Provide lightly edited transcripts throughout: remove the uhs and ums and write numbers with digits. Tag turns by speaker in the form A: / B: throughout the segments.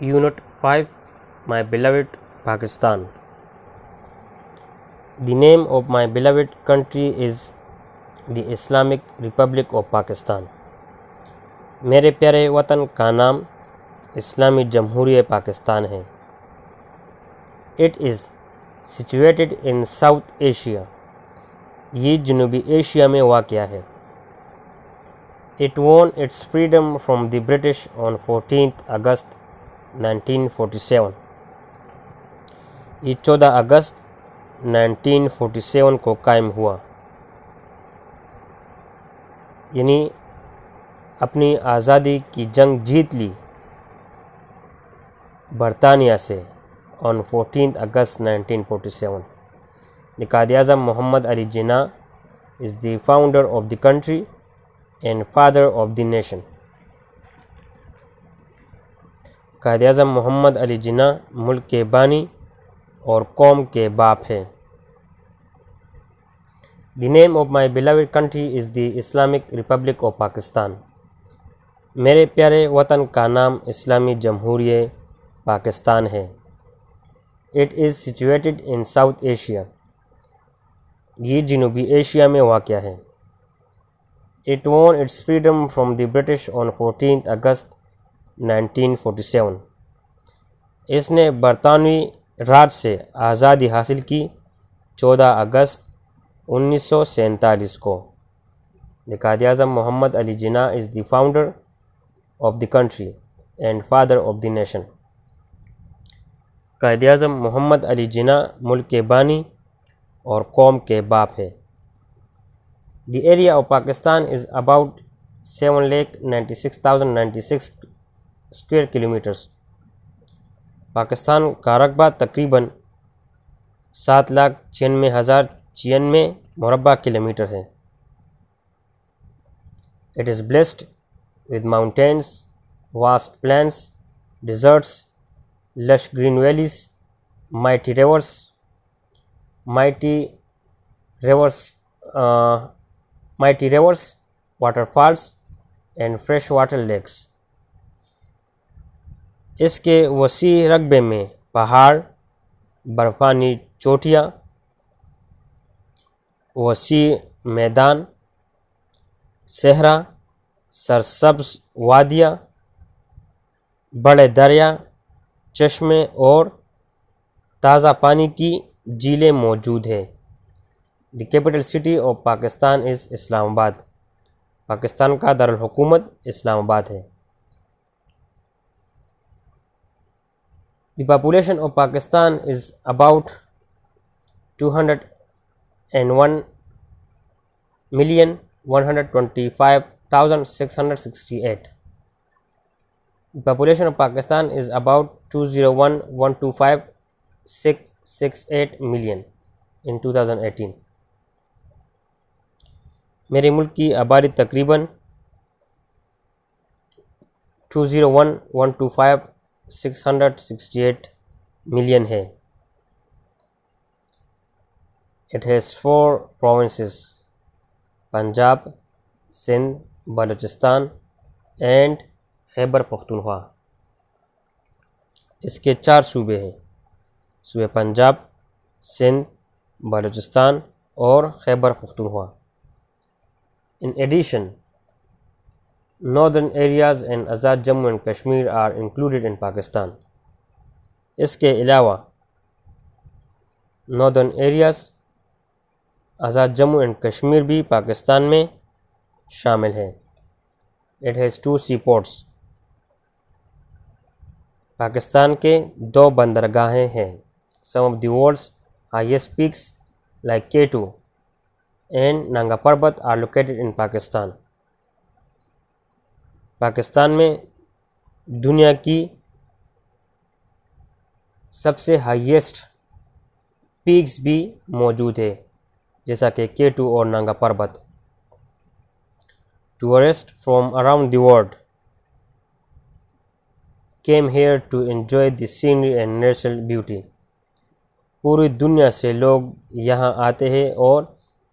A: Unit 5, My Beloved Pakistan. The name of my beloved country is the Islamic Republic of Pakistan. میرے پیارے وطن کا نام اسلامی جمہوریہ پاکستان ہے. It is situated in South Asia. یہ جنوبی ایشیا میں واقع ہے. It won its freedom from the British on 14th August 1947. یہ 14 اگست 1947 کو قائم ہوا. یعنی اپنی آزادی کی جنگ جیت لی برطانیہ سے on 14th August 1947. The Quaid Azam Muhammad Ali Jinnah is the founder of the country and father of the nation. Quaid Azam محمد علی جناح ملک کے بانی اور قوم کے باپ ہیں. The name of my beloved country is the Islamic Republic of Pakistan. میرے پیارے وطن کا نام اسلامی جمہوریہ پاکستان ہے. It is situated in South Asia. یہ جنوبی ایشیا میں واقع ہے. It won its freedom from the British on 14th August 1947. اس نے برطانوی راج سے آزادی حاصل کی 14 اگست 1947 کو. The Quaid Azam Muhammad Ali Jinnah is the founder of the country and father of the nation. Quaid Azam محمد علی جناح ملک کے بانی اور قوم کے باپ ہے. The area of Pakistan is about 7,96,096 square kilometers. Pakistan کا رقبہ تقریباً 7,96,096 مربع کلومیٹر ہے. It is blessed with mountains, vast plains, deserts, lush green valleys, mighty rivers, waterfalls, and freshwater lakes. اس کے وسیع رقبے میں پہاڑ، برفانی چوٹیاں، وسیع میدان، صحرا، سرسبز وادیاں، بڑے دریا، چشمے اور تازہ پانی کی جھیلیں موجود ہیں. دی کیپٹل سٹی آف پاکستان از اسلام آباد. پاکستان کا دارالحکومت اسلام آباد ہے. The population of Pakistan is about 201,125,668. The population of Pakistan is about 201,125,668 million in 2018. میرے ملک کی آبادی تقریباً 201,125,668 ملین ہے. It has 4 provinces: Punjab, Sindh, Balochistan and Khyber Pakhtunkhwa. اس کے 4 صوبے ہیں: صوبے پنجاب، سندھ، بلوچستان اور Khyber Pakhtunkhwa. In addition, northern areas and Azad Jammu and Kashmir are included in Pakistan. اس کے علاوہ northern areas، Azad Jammu and Kashmir بھی پاکستان میں شامل ہے. It has 2 seaports. پاکستان کے 2 بندرگاہیں ہیں. Some of the world's highest peaks like K2 and Nanga Parbat are located in Pakistan. Pakistan میں دنیا کی سب سے ہائیسٹ پیکس بھی موجود ہے جیسا کہ K2 اور نانگا پربت. Tourists from around the world came here to enjoy the scenery and natural beauty. پوری دنیا سے لوگ یہاں آتے ہیں اور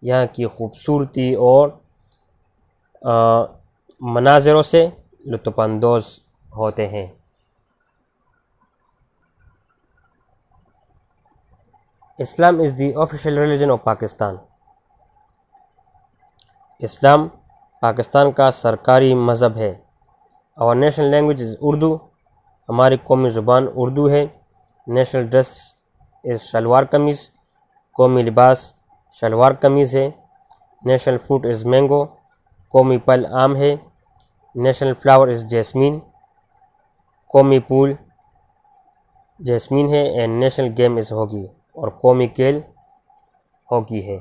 A: یہاں کی خوبصورتی اور مناظروں سے لطف اندوز ہوتے ہیں. Islam is the official religion of Pakistan. اسلام پاکستان کا سرکاری مذہب ہے. Our national language is Urdu. ہماری قومی زبان اردو ہے. نیشنل ڈریس از شلوار قمیض. قومی لباس شلوار قمیض ہے. نیشنل فروٹ از مینگو. قومی پھل آم ہے. نیشنل فلاور از جیسمین. قومی پھول جیسمین ہے. And national game is hockey. اور قومی کھیل ہاکی ہے.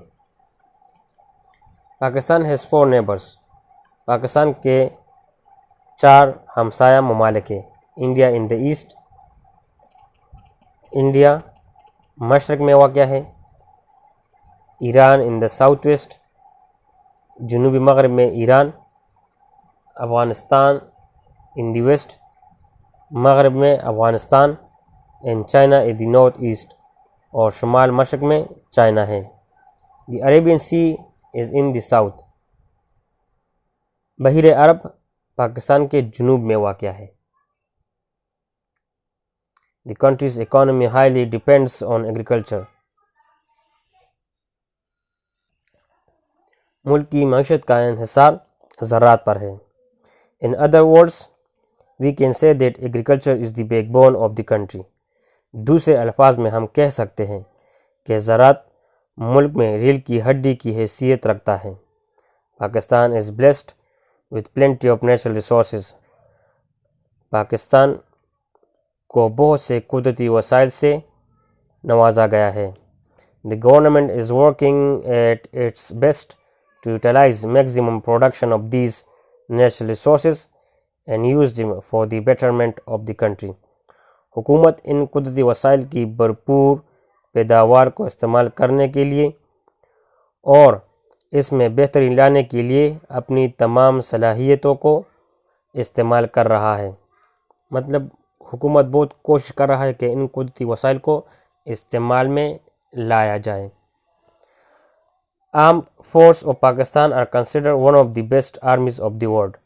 A: Pakistan has 4 neighbours. پاکستان کے 4 ہمسایہ ممالک ہیں. India in the east. India مشرق میں واقع ہے. Iran in the south west. جنوبی مغرب میں Iran. Afghanistan in the west. مغرب میں Afghanistan. And China in the north east. اور شمال مشرق میں چائنا ہے. The Arabian sea is in the south. بحیر عرب پاکستان کے جنوب میں واقع ہے. The country's economy highly depends on agriculture. ملک کی معیشت کا انحصار زراعت پر ہے. In other words we can say that agriculture is the backbone of the country. دوسرے الفاظ میں ہم کہہ سکتے ہیں کہ زراعت ملک میں ریل کی ہڈی کی حیثیت رکھتا ہے. Pakistan is blessed with plenty of natural resources. Pakistan کو بہت سے قدرتی وسائل سے نوازا گیا ہے. The government is working at its best to utilize maximum production of these natural resources and use them for the betterment of the country. حکومت ان قدرتی وسائل کی بھرپور پیداوار کو استعمال کرنے کے لیے اور اس میں بہتری لانے کے لیے اپنی تمام صلاحیتوں کو استعمال کر رہا ہے. مطلب حکومت بہت کوشش کر رہا ہے کہ ان قدرتی وسائل کو استعمال میں لایا جائے. Armed force of Pakistan are consider one of the best armies of the world.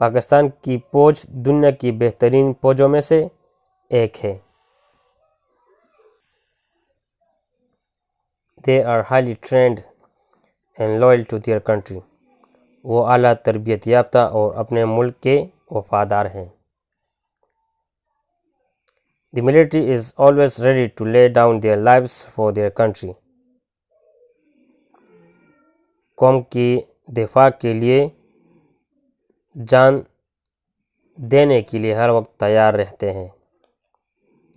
A: Pakistan کی فوج دنیا کی بہترین فوجوں میں سے ایک ہے. They are highly trained and loyal to their country. وہ اعلیٰ تربیت یافتہ اور اپنے ملک کے وفادار ہیں. The military is always ready to lay down their lives for their country. قوم کی دفاع کے لیے جان دینے کے لیے ہر وقت تیار رہتے ہیں.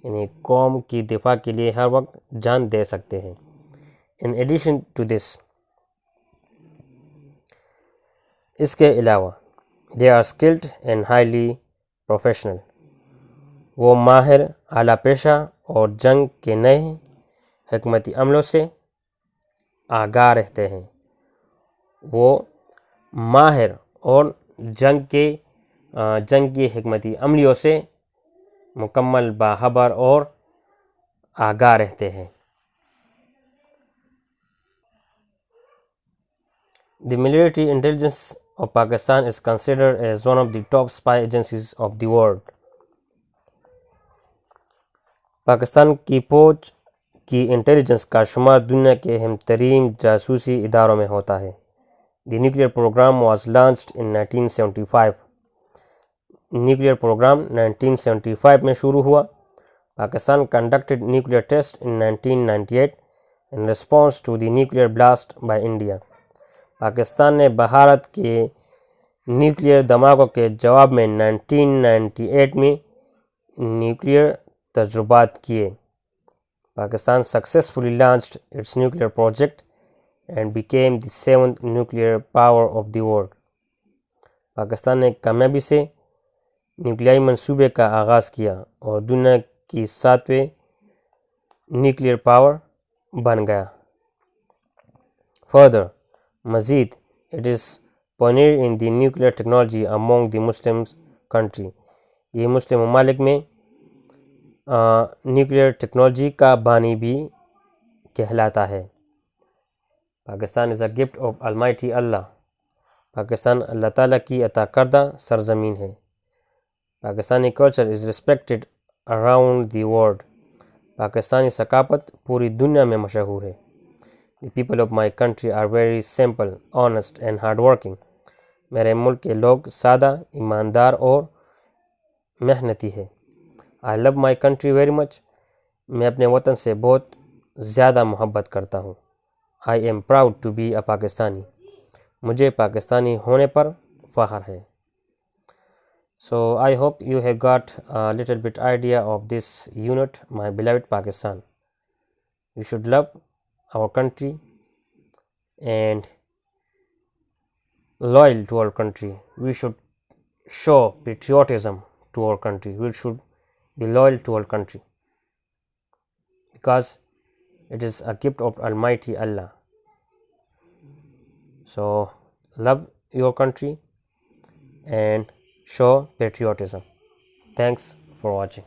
A: یعنی قوم کی دفاع کے لیے ہر وقت جان دے سکتے ہیں. In addition to this, اس کے علاوہ they are skilled and highly professional. وہ ماہر اعلیٰ پیشہ اور جنگ کے نئے حکمتی عملوں سے آگاہ رہتے ہیں. وہ ماہر اور جنگ کی حکمتی عملیوں سے مکمل باخبر اور آگاہ رہتے ہیں. The military intelligence of Pakistan is considered as one of the top spy agencies of the world. Pakistan کی فوج کی انٹیلیجنس کا شمار دنیا کے اہم ترین جاسوسی اداروں میں ہوتا ہے. The nuclear program was launched in 1975. Nuclear programme 1975 میں شروع ہوا. Pakistan conducted nuclear test in 1998 in response to the nuclear blast by India. Pakistan نے بھارت کے نیوکلیئر دھماکوں کے جواب میں 1998 میں نیوکلیئر تجربات کیے. Pakistan successfully launched its nuclear project and became the 7th nuclear power of the world. Pakistan نے کامیابی سے نیوکلیائی منصوبے کا آغاز کیا اور دنیا کی 7ویں نیوکلیئر پاور بن گیا. Further, مزید it is pioneer in the nuclear technology among the Muslim country. یہ مسلم ممالک میں نیوکلیئر ٹیکنالوجی کا بانی بھی کہلاتا ہے. پاکستان از اے گفٹ آف المائٹی اللہ. پاکستان اللہ تعالیٰ کی عطا کردہ سرزمین ہے. Pakistani culture is respected around the world. Pakistani ثقافت پوری دنیا میں مشہور ہے. The people of my country are very simple, honest and hardworking. میرے ملک کے لوگ سادہ, ایماندار اور محنتی ہے. I love my country very much. میں اپنے وطن سے بہت زیادہ محبت کرتا ہوں. I am proud to be a Pakistani. مجھے پاکستانی ہونے پر فخر ہے. So I hope you have got a little bit idea of this unit, my beloved Pakistan. We should love our country and loyal to our country. We should show patriotism to our country. We should be loyal to our country because it is a gift of Almighty Allah. So love your country and show patriotism. Thanks for watching.